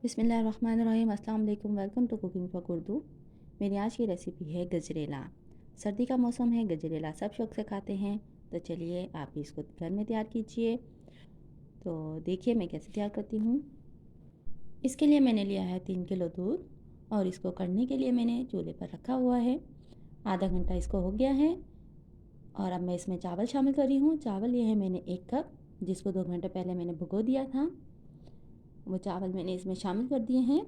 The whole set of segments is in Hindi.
बिस्मिल्लाहिर्रहमानिर्रहीम। अस्सलाम वालेकुम। Welcome to cooking truck Urdu. मेरी आज की रेसिपी है गजरेला। सर्दी का मौसम है, गजरेला सब शौक से खाते हैं। तो चलिए आप भी इसको घर में तैयार कीजिए। तो देखिए मैं कैसे तैयार करती हूँ। इसके लिए मैंने लिया है 3 किलो दूध और इसको कढ़ने के लिए मैंने चूल्हे पर रखा हुआ है। आधा घंटा इसको हो गया है और अब मैं इसमें चावल शामिल कर रही हूँ। चावल लिए है मैंने 1 कप, जिसको 2 घंटे पहले मैंने भिगो दिया था। वो चावल मैंने इसमें शामिल कर दिए हैं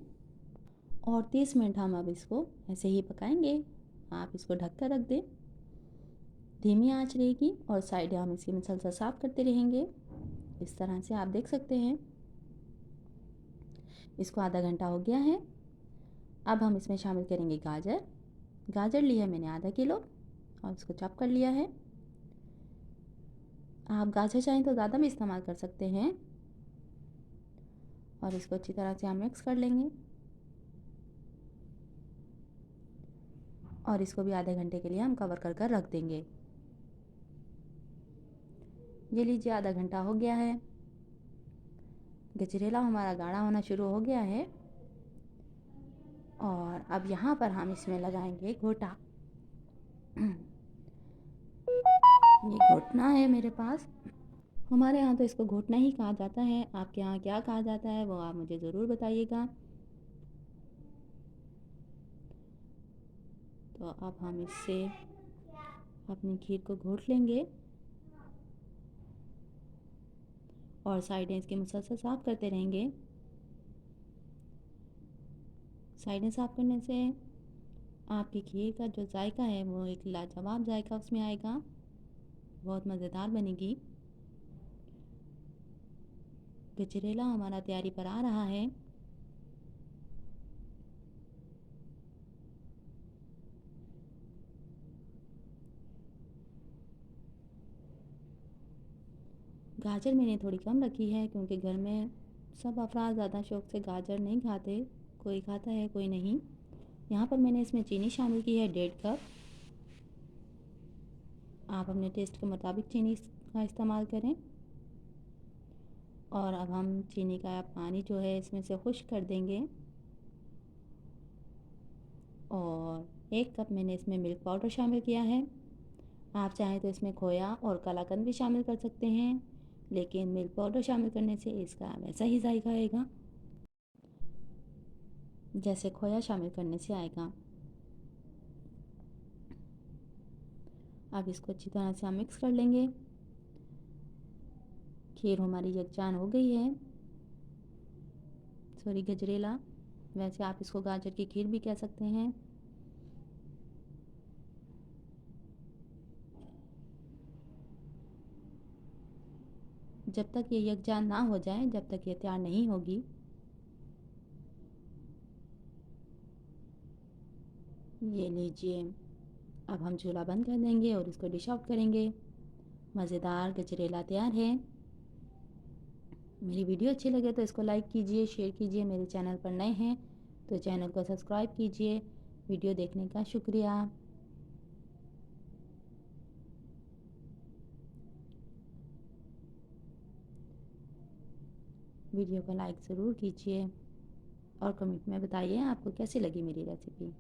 और 30 मिनट हम अब इसको ऐसे ही पकाएंगे। आप इसको ढक कर रख दें, धीमी आंच रहेगी और साइड हम इसकी मुसलसल साफ़ करते रहेंगे। इस तरह से आप देख सकते हैं। इसको आधा घंटा हो गया है। अब हम इसमें शामिल करेंगे गाजर। गाजर ली है मैंने आधा किलो और इसको चॉप कर लिया है। आप गाजर चाहें तो ज़्यादा भी इस्तेमाल कर सकते हैं और इसको अच्छी तरह से हम मिक्स कर लेंगे और इसको भी आधे घंटे के लिए हम कवर कर कर रख देंगे। ये लीजिए आधा घंटा हो गया है। गजरेला हमारा गाढ़ा होना शुरू हो गया है और अब यहाँ पर हम इसमें लगाएंगे घोटा। ये घोटना है मेरे पास। हमारे यहाँ तो इसको घोटना ही कहा जाता है। आपके यहाँ क्या कहा जाता है वो आप मुझे ज़रूर बताइएगा। तो अब हम इससे अपनी खीर को घोट लेंगे और साइडें इसकी मुसलसल साफ़ करते रहेंगे। साइडें साफ़ करने से आपकी खीर का जो जायका है वो एक लाजवाब जायका उसमें आएगा, बहुत मज़ेदार बनेगी। गजरेला हमारा तैयारी पर आ रहा है। गाजर मैंने थोड़ी कम रखी है क्योंकि घर में सब अफराद ज़्यादा शौक़ से गाजर नहीं खाते, कोई खाता है कोई नहीं। यहाँ पर मैंने इसमें चीनी शामिल की है 1.5 कप। आप अपने टेस्ट के मुताबिक चीनी का इस्तेमाल करें। और अब हम चीनी का पानी जो है इसमें से खुश्क कर देंगे और 1 कप मैंने इसमें मिल्क पाउडर शामिल किया है। आप चाहें तो इसमें खोया और कलाकंद भी शामिल कर सकते हैं, लेकिन मिल्क पाउडर शामिल करने से इसका वैसा ही जायका आएगा जैसे खोया शामिल करने से आएगा। अब इसको अच्छी तरह से हम मिक्स कर लेंगे। खीर हमारी यकजान हो गई है। सॉरी, गजरेला, वैसे आप इसको गाजर की खीर भी कह सकते हैं। जब तक ये यकजान ना हो जाए, जब तक ये तैयार नहीं होगी। ये लीजिए, अब हम चूल्हा बंद कर देंगे और इसको डिश आउट करेंगे। मज़ेदार गजरेला तैयार है। मेरी वीडियो अच्छी लगे तो इसको लाइक कीजिए, शेयर कीजिए। मेरे चैनल पर नए हैं तो चैनल को सब्सक्राइब कीजिए। वीडियो देखने का शुक्रिया। वीडियो को लाइक ज़रूर कीजिए और कमेंट में बताइए आपको कैसी लगी मेरी रेसिपी।